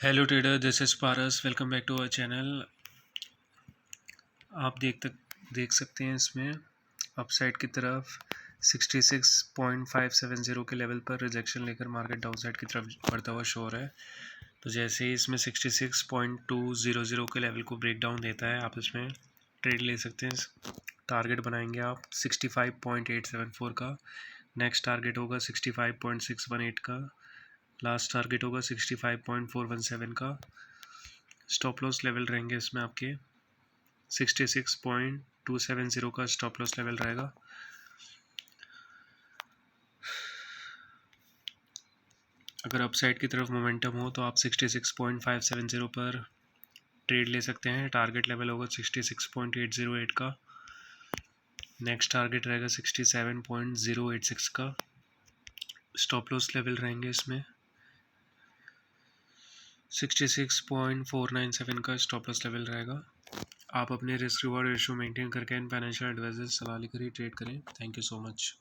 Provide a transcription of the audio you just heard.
Hello trader, this is Paras. Welcome back to our channel. आप देख सकते हैं इसमें अपसाइड की तरफ 66.570 के लेवल पर रिजेक्शन लेकर मार्केट डाउनसाइड की तरफ बढ़ता हुआ शो हो रहा है। तो जैसे ही इसमें 66.200 के लेवल को ब्रेक डाउन देता है, आप इसमें ट्रेड ले सकते हैं। टारगेट बनाएंगे आप 65.874 का। नेक्स्ट टारगेट होगा 65.618 का। लास्ट टारगेट होगा 65.417 का। स्टॉप लॉस लेवल रहेंगे इसमें आपके 66.270 का स्टॉप लॉस लेवल रहेगा। अगर अपसाइड की तरफ मोमेंटम हो तो आप 66.570 पर ट्रेड ले सकते हैं। टारगेट लेवल होगा 66.808 का। नेक्स्ट टारगेट रहेगा 67.086 का। स्टॉप लॉस लेवल रहेंगे इसमें 66.497 का स्टॉप लॉस लेवल रहेगा। आप अपने रिस्क रिवॉर्ड रेशियो मेंटेन करके इन फाइनेंशियल एडवाइजर सलाह लेकर ही ट्रेड करें। Thank you so much.